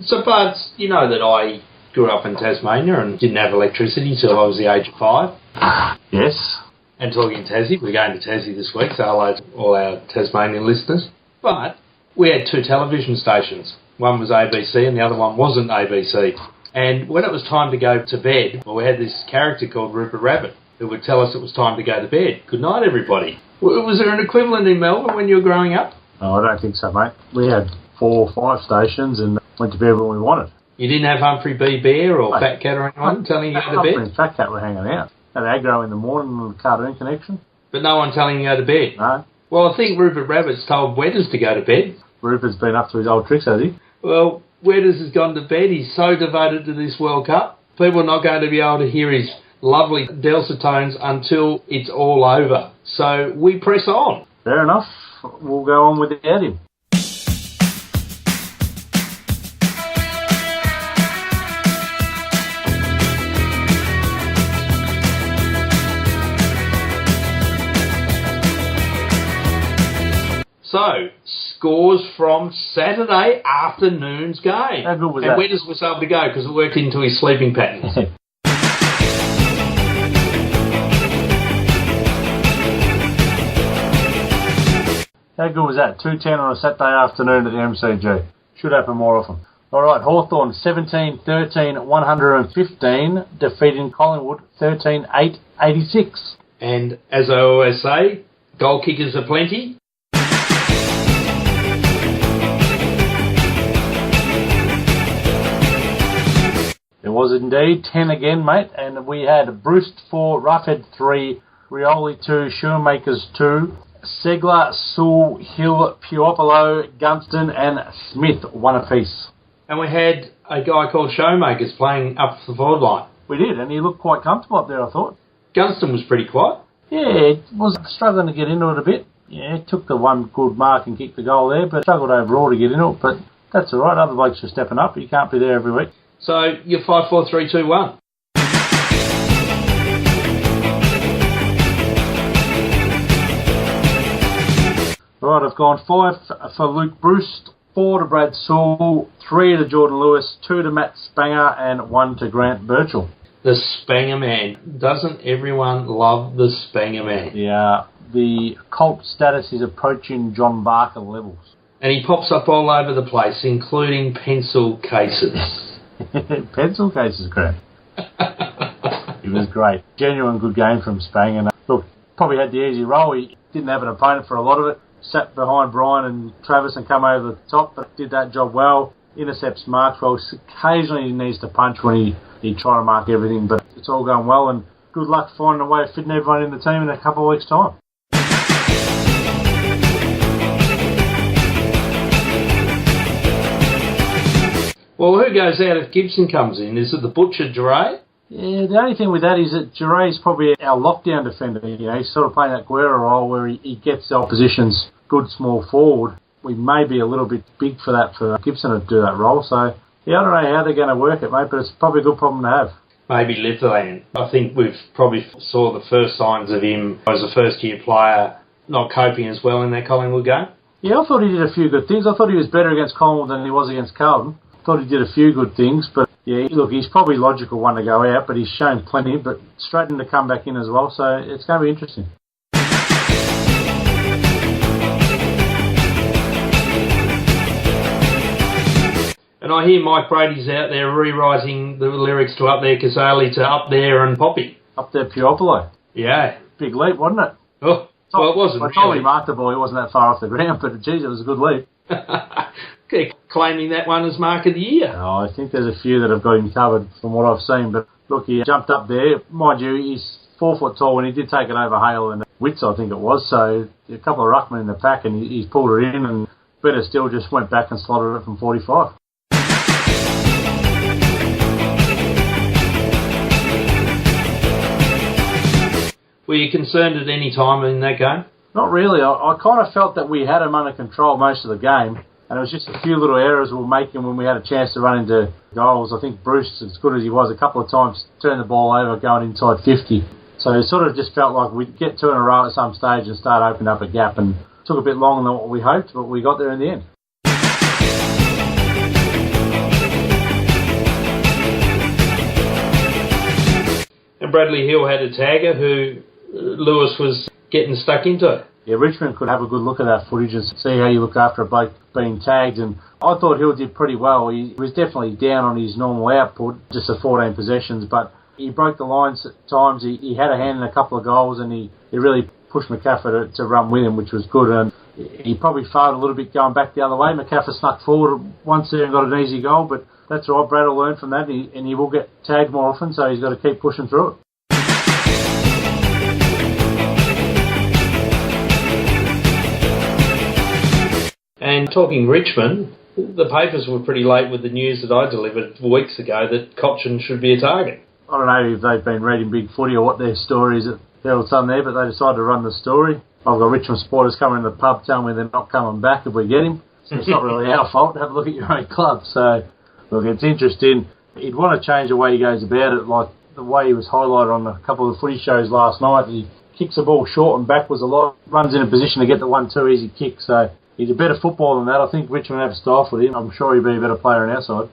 So, Bards, you know that I grew up in Tasmania and didn't have electricity till I was the age of 5. Yes. And talking Tassie, we're going to Tassie this week, so hello to all our Tasmanian listeners. But we had 2 television stations. One was ABC and the other one wasn't ABC. And when it was time to go to bed, well, we had this character called Rupert Rabbit who would tell us it was time to go to bed. Good night, everybody. Was there an equivalent in Melbourne when you were growing up? No, I don't think so, mate. We had 4 or 5 stations and went to bed when we wanted. You didn't have Humphrey B. Bear or Fat Cat or anyone telling you to go to bed? Humphrey and Fat Cat were hanging out. Had aggro in the morning with Cartoon Connection. But no one telling you to go to bed? No. Well, I think Rupert Rabbit's told Wetters to go to bed. Rupert's been up to his old tricks, has he? Well, Wetters has gone to bed. He's so devoted to this World Cup. People are not going to be able to hear his lovely dulcet tones until it's all over. So we press on. Fair enough. We'll go on without him. So, scores from Saturday afternoon's game. How good was and that? Wetters was able to go because it worked into his sleeping patterns. How good was that? 2:10 on a Saturday afternoon at the MCG. Should happen more often. All right, Hawthorn 17-13-115, defeating Collingwood 13-8-86. And as I always say, goal kickers are plenty. It was indeed 10 again, mate, and we had Bruce 4, Roughhead 3, Rioli 2, Shoemakers 2, Segler, Sewell, Hill, Puopolo, Gunston and Smith 1 apiece. And we had a guy called Showmakers playing up the forward line. We did, and he looked quite comfortable up there, I thought. Gunston was pretty quiet. Yeah, he was struggling to get into it a bit. Yeah, took the one good mark and kicked the goal there, but struggled overall to get into it. But that's all right, other blokes are stepping up. You can't be there every week. So you're 5-4-3-2-1. Right, I've gone 5 for Luke Bruce, 4 to Brad Sewell, 3 to Jordan Lewis, 2 to Matt Spanger, and 1 to Grant Birchall. The Spanger man. Doesn't everyone love the Spanger man? Yeah, the cult status is approaching John Barker levels. And he pops up all over the place, including pencil cases. Pencil cases, crap. It was great. Genuine good game from Spanger. Look, probably had the easy role. He didn't have an opponent for a lot of it. Sat behind Brian and Travis and come over the top, but did that job well. Intercepts marks well. Occasionally he needs to punch when he try to mark everything, but it's all going well, and good luck finding a way of fitting everyone in the team in a couple of weeks' time. Well, who goes out if Gibson comes in? Is it the butcher, Duray? Yeah, the only thing with that is that Duray's probably our lockdown defender. You know, he's sort of playing that Guerra role where he gets the opposition's good small forward. We may be a little bit big for that for Gibson to do that role. So, yeah, I don't know how they're going to work it, mate, but it's probably a good problem to have. Maybe Litherland. I think we've probably saw the first signs of him as a first-year player not coping as well in that Collingwood game. Yeah, I thought he did a few good things. I thought he was better against Collingwood than he was against Carlton. Thought he did a few good things, but yeah, look, he's probably logical one to go out, but he's shown plenty, but straightened to come back in as well, so it's going to be interesting. And I hear Mike Brady's out there rewriting the lyrics to Up There Casale to Up There and Poppy. Up there, Puopolo. Yeah. Big leap, wasn't it? Oh, well, it wasn't I told really. he marked the ball, he wasn't that far off the ground, but geez, it was a good leap. Claiming that one as Mark of the Year. Oh, I think there's a few that have got him covered from what I've seen, but look, he jumped up there. Mind you, he's 4 foot tall when he did take it over Hale and Witts, I think it was, so a couple of ruckmen in the pack and he's pulled it in, and better still just went back and slotted it from 45. Were you concerned at any time in that game? Not really. I kind of felt that we had him under control most of the game, and it was just a few little errors we were making when we had a chance to run into goals. I think Bruce, as good as he was, a couple of times turned the ball over going inside 50. So it sort of just felt like we'd get 2 in a row at some stage and start opening up a gap, and it took a bit longer than what we hoped, but we got there in the end. Bradley Hill had a tagger who Lewis was getting stuck into. Yeah, Richmond could have a good look at that footage and see how you look after a bloke being tagged. And I thought Hill did pretty well. He was definitely down on his normal output, just the 14 possessions, but he broke the lines at times. He had a hand in a couple of goals, and he really pushed McCaffrey to run with him, which was good. And he probably failed a little bit going back the other way. McCaffrey snuck forward once there and got an easy goal, but that's all right. Brad will learn from that, and he will get tagged more often, so he's got to keep pushing through it. And talking Richmond, the papers were pretty late with the news that I delivered weeks ago that Cochin should be a target. I don't know if they've been reading Big Footy or what their story is at Herald Sun there, but they decided to run the story. I've got Richmond supporters coming to the pub telling me they're not coming back if we get him. So it's not really our fault. Have a look at your own club. So, look, it's interesting. He'd want to change the way he goes about it, like the way he was highlighted on a couple of the footy shows last night. He kicks the ball short and backwards a lot, runs in a position to get the 1-2 easy kick. So he's a better footballer than that. I think Richmond have a style for him. I'm sure he'd be a better player on our side.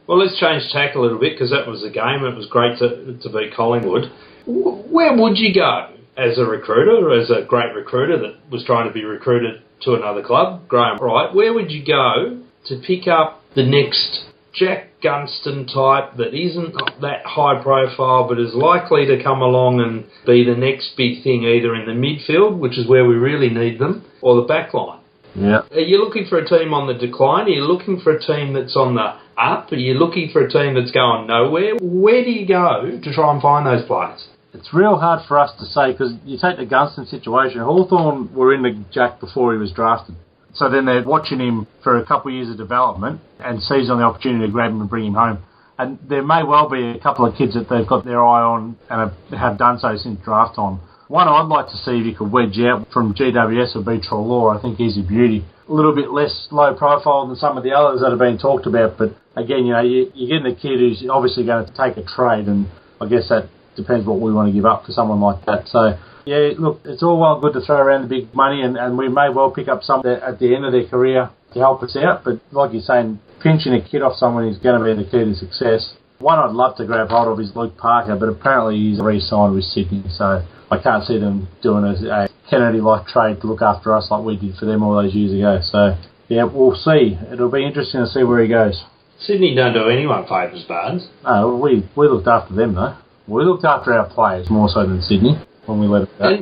Well, let's change tack a little bit because that was a game. It was great to beat Collingwood. Where would you go as a recruiter, or as a great recruiter that was trying to be recruited to another club? Graham, right, where would you go to pick up the next Jack Gunston type that isn't that high profile but is likely to come along and be the next big thing either in the midfield, which is where we really need them, or the back line? Yeah. Are you looking for a team on the decline? Are you looking for a team that's on the up? Are you looking for a team that's going nowhere? Where do you go to try and find those players? It's real hard for us to say because you take the Gunston situation. Hawthorn were in the Jack before he was drafted. So then they're watching him for a couple of years of development and seize on the opportunity to grab him and bring him home. And there may well be a couple of kids that they've got their eye on and have done so since draft time. One I'd like to see if he could wedge out from GWS would be Treloar. I think he's a beauty. A little bit less low profile than some of the others that have been talked about, but again, you know, you're getting a kid who's obviously going to take a trade, and I guess that depends what we want to give up for someone like that. So, yeah, look, it's all well good to throw around the big money, and we may well pick up some at the end of their career to help us out, but like you're saying, pinching a kid off someone who's going to be the key to success. One I'd love to grab hold of is Luke Parker, but apparently he's re-signed with Sydney, so I can't see them doing a Kennedy-like trade to look after us like we did for them all those years ago. So, yeah, we'll see. It'll be interesting to see where he goes. Sydney don't do anyone favours, Bards. No, we looked after them, though. We looked after our players more so than Sydney when we let it go.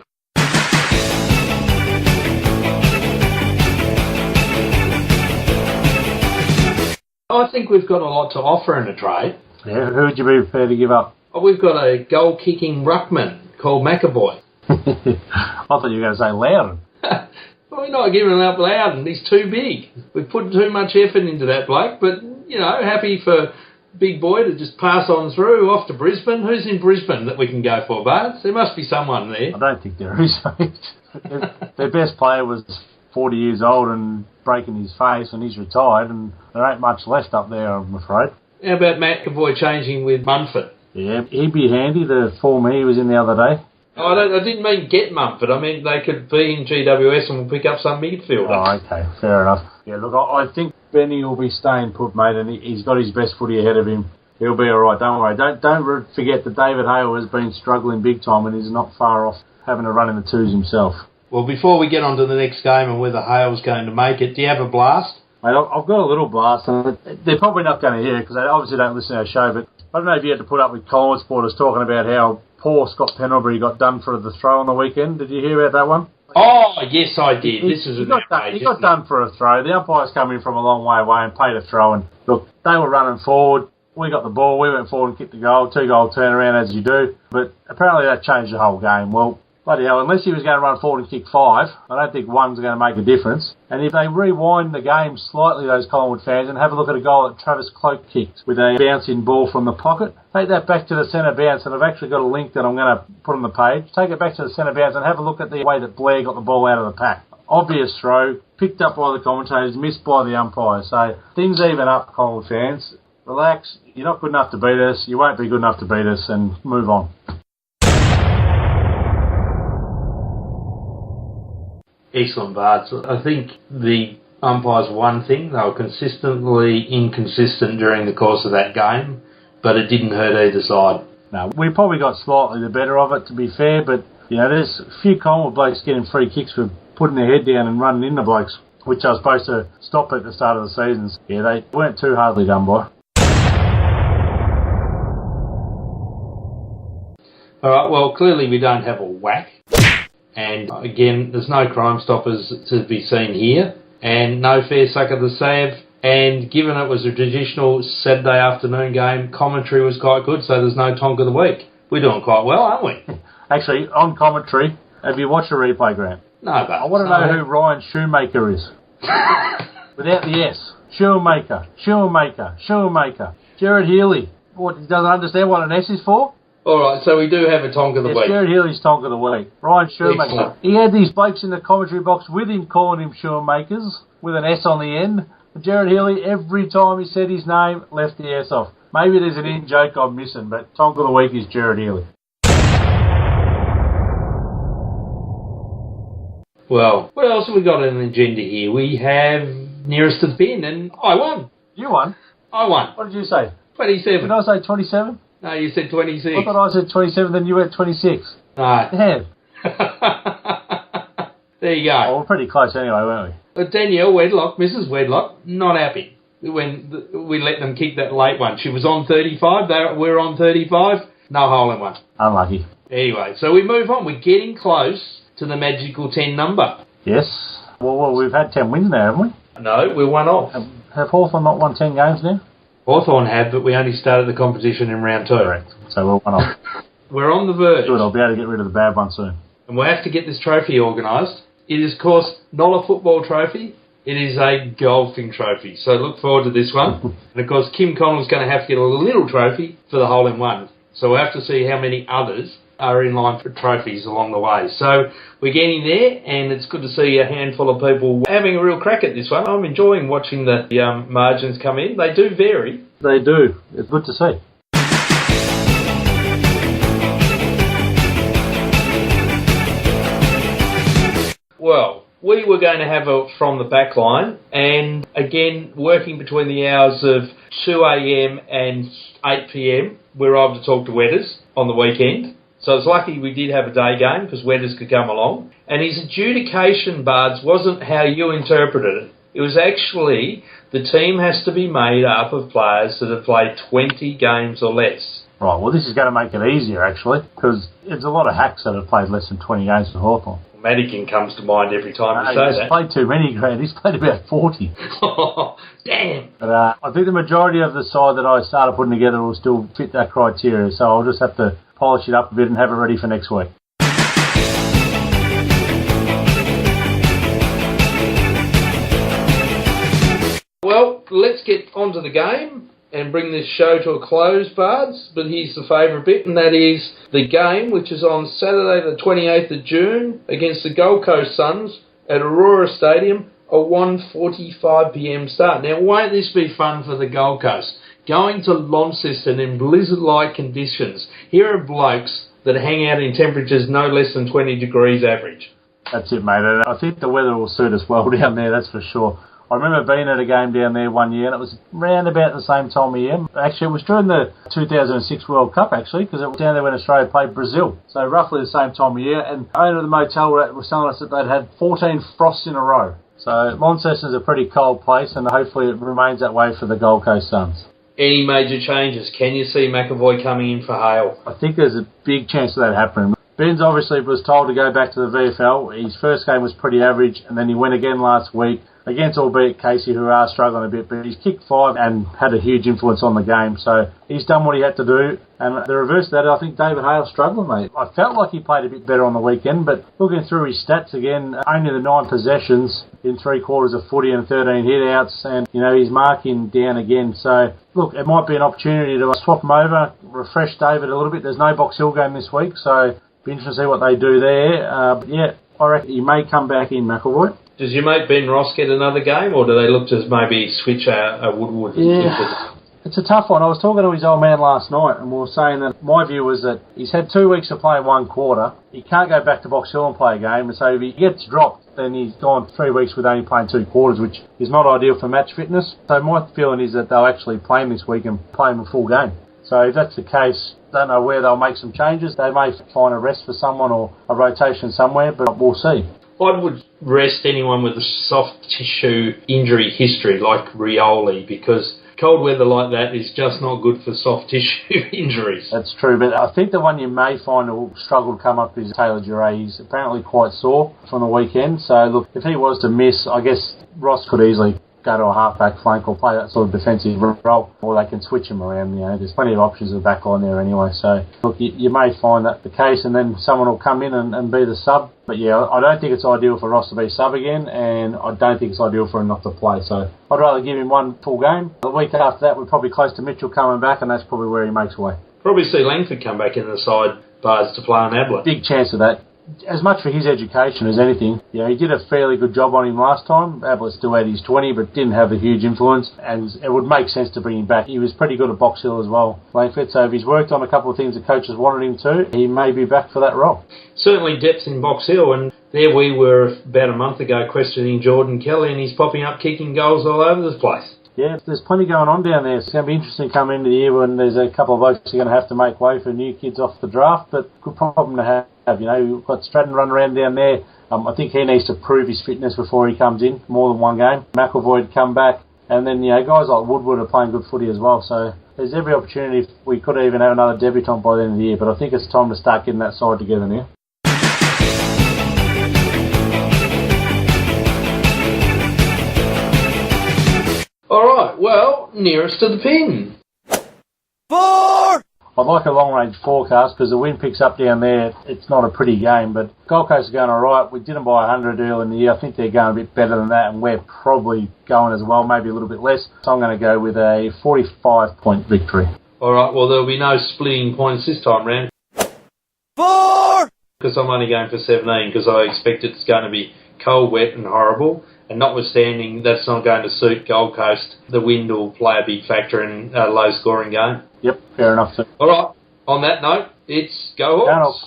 I think we've got a lot to offer in a trade. Yeah, who would you be prepared to give up? Oh, we've got a goal-kicking ruckman called McAvoy. I thought you were going to say Loudon. Well, we're not giving up Loudon. He's too big. We've put too much effort into that bloke, but, you know, happy for big boy to just pass on through off to Brisbane. Who's in Brisbane that we can go for, Bards? There must be someone there. I don't think there is. Their best player was 40 years old and breaking his face, and he's retired, and there ain't much left up there, I'm afraid. How about McAvoy changing with Munford? Yeah, he'd be handy, the form he was in the other day. Oh, I didn't mean get Mumford. I mean they could be in GWS and we'll pick up some midfielder. Oh, okay. Fair enough. Yeah, look, I think Benny will be staying put, mate, and he's got his best footy ahead of him. He'll be all right. Don't worry. Don't forget that David Hale has been struggling big time and is not far off having to run in the twos himself. Well, before we get on to the next game and whether Hale's going to make it, do you have a blast? Mate, I've got a little blast, and they're probably not going to hear it because they obviously don't listen to our show, but I don't know if you had to put up with Collingwood supporters talking about how poor Scott Pendlebury got done for the throw on the weekend. Did you hear about that one? Oh, yes, I did. He got done for a throw. The umpires come in from a long way away and played a throw, and look, they were running forward. We got the ball. We went forward and kicked the goal. 2-goal turnaround, as you do. But apparently that changed the whole game. Well, bloody hell, unless he was going to run forward and kick 5, I don't think one's going to make a difference. And if they rewind the game slightly, those Collingwood fans, and have a look at a goal that Travis Cloak kicked with a bouncing ball from the pocket, take that back to the centre bounce, and I've actually got a link that I'm going to put on the page. Take it back to the centre bounce and have a look at the way that Blair got the ball out of the pack. Obvious throw, picked up by the commentators, missed by the umpire. So things even up, Collingwood fans. Relax, you're not good enough to beat us, you won't be good enough to beat us, and move on. Excellent, Bards. I think the umpires one thing. They were consistently inconsistent during the course of that game, but it didn't hurt either side. No, we probably got slightly the better of it, to be fair, but, there's a few Collingwood blokes getting free kicks for putting their head down and running into blokes, which I was supposed to stop at the start of the season. Yeah, they weren't too hardly done by. All right, well, clearly we don't have a whack. And again, there's no Crime Stoppers to be seen here. And no fair suck of the Sav. And given it was a traditional Saturday afternoon game, commentary was quite good, so there's no Tonk of the Week. We're doing quite well, aren't we? Actually, on commentary, have you watched the replay, Grant? No, but I want to know who Ryan Shoemaker is. Without the S. Shoemaker. Jared Healy. What, he doesn't understand what an S is for? Alright, so we do have a Tonk of the Week. Jared Healy's Tonk of the Week. Ryan Shoemaker. Excellent. He had these blokes in the commentary box with him calling him Shoemakers, with an S on the end. But Jared Healy, every time he said his name, left the S off. Maybe there's an in-joke I'm missing, but Tonk of the Week is Jared Healy. Well, what else have we got on the agenda here? We have nearest to the pin, and I won. You won? I won. What did you say? 27. Did I say 27? No, you said 26. I thought I said 27, then you went 26. No. Yeah. There you go. Oh, we're pretty close anyway, weren't we? But Danielle Wedlock, Mrs. Wedlock, not happy when we let them kick that late one. She was on 35, we're on 35, no hole in one. Unlucky. Anyway, so we move on. We're getting close to the magical 10 number. Yes. Well, we've had 10 wins now, haven't we? No, we're one off. Have Hawthorn not won 10 games now? Hawthorn have, but we only started the competition in round 2. Correct. So we're one off. We're on the verge. Good, I'll be able to get rid of the bad one soon. And we'll have to get this trophy organised. It is, of course, not a football trophy. It is a golfing trophy. So look forward to this one. And, of course, Kim Connell's going to have to get a little trophy for the hole-in-one. So we'll have to see how many others are in line for trophies along the way. So we're getting there, and it's good to see a handful of people having a real crack at this one. I'm enjoying watching the margins come in. They do vary. They do. It's good to see. Well, we were going to have a from the back line, and again, working between the hours of 2 a.m. and 8 p.m, we were able to talk to Wetters on the weekend. So it's lucky we did have a day game because Wetters could come along. And his adjudication, Bards, wasn't how you interpreted it. It was actually the team has to be made up of players that have played 20 games or less. Right, well, this is going to make it easier, actually, because there's a lot of hacks that have played less than 20 games for Hawthorn. Madigan comes to mind every time you say that. He's played too many, Grant. He's played about 40. Oh, damn. But I think the majority of the side that I started putting together will still fit that criteria, so I'll just have to polish it up a bit and have it ready for next week. Well, let's get on to the game and bring this show to a close, Bards. But here's the favourite bit, and that is the game, which is on Saturday the 28th of June against the Gold Coast Suns at Aurora Stadium, a 1:45 p.m. start. Now, won't this be fun for the Gold Coast? Going to Launceston in blizzard-like conditions. Here are blokes that hang out in temperatures no less than 20 degrees average. That's it, mate. I think the weather will suit us well down there, that's for sure. I remember being at a game down there one year, and it was round about the same time of year. Actually, it was during the 2006 World Cup, actually, because it was down there when Australia played Brazil. So roughly the same time of year. And the owner of the motel was telling us that they'd had 14 frosts in a row. So Launceston's a pretty cold place, and hopefully it remains that way for the Gold Coast Suns. Any major changes? Can you see McAvoy coming in for Hale? I think there's a big chance of that happening. Benz obviously was told to go back to the VFL. His first game was pretty average, and then he went again last week against, albeit Casey, who are struggling a bit, but he's kicked 5 and had a huge influence on the game. So he's done what he had to do. And the reverse of that, I think David Hale's struggling, mate. I felt like he played a bit better on the weekend, but looking through his stats again, only the 9 possessions in 3 quarters of footy and 13 hit-outs, and, he's marking down again. So, look, it might be an opportunity to swap him over, refresh David a little bit. There's no Box Hill game this week, so be interesting to see what they do there. I reckon he may come back in, McAvoy. Does your mate Ben Ross get another game, or do they look to maybe switch a Woodward? Yeah. It's a tough one. I was talking to his old man last night, and we were saying that my view was that he's had 2 weeks of playing one quarter. He can't go back to Box Hill and play a game, and so if he gets dropped, then he's gone 3 weeks with only playing 2 quarters, which is not ideal for match fitness. So my feeling is that they'll actually play him this week and play him a full game. So if that's the case, don't know where they'll make some changes. They may find a rest for someone or a rotation somewhere, but we'll see. I would rest anyone with a soft tissue injury history like Rioli, because cold weather like that is just not good for soft tissue injuries. That's true, but I think the one you may find will struggle to come up is Taylor Duray. He's apparently quite sore from the weekend, so look, if he was to miss, I guess Ross could easily go to a half-back flank or play that sort of defensive role, or they can switch him around. You know, there's plenty of options at the back line there anyway. So, look, you may find that the case, and then someone will come in and be the sub. But yeah, I don't think it's ideal for Ross to be sub again, and I don't think it's ideal for him not to play. So, I'd rather give him one full game. The week after that, we're probably close to Mitchell coming back, and that's probably where he makes way. Probably see Langford come back in the side, Bards to play on Ablett. Big chance of that. As much for his education as anything. You know, he did a fairly good job on him last time. Ablett still had his 20, but didn't have a huge influence, and it would make sense to bring him back. He was pretty good at Box Hill as well, Langford, so if he's worked on a couple of things the coaches wanted him to, he may be back for that role. Certainly depth in Box Hill, and there we were about a month ago questioning Jordan Kelly, and he's popping up kicking goals all over the place. Yeah, there's plenty going on down there. It's going to be interesting coming into the year when there's a couple of blokes who are going to have to make way for new kids off the draft, but good problem to have. You know, we've got Stratton running around down there. I think he needs to prove his fitness before he comes in, more than one game. McElvoy come back, and then, you know, guys like Woodward are playing good footy as well, so there's every opportunity. We could even have another debutant by the end of the year, but I think it's time to start getting that side together now. Alright, well, nearest to the pin. 4! I'd like a long-range forecast because the wind picks up down there. It's not a pretty game, but Gold Coast are going all right. We did them by 100 early in the year. I think they're going a bit better than that, and we're probably going as well, maybe a little bit less. So I'm going to go with a 45-point victory. Alright, well, there'll be no splitting points this time round. 4! Because I'm only going for 17, because I expect it's going to be cold, wet and horrible. And notwithstanding, that's not going to suit Gold Coast. The wind will play a big factor in a low-scoring game. Yep, fair enough. All right, on that note, it's Go Hawks.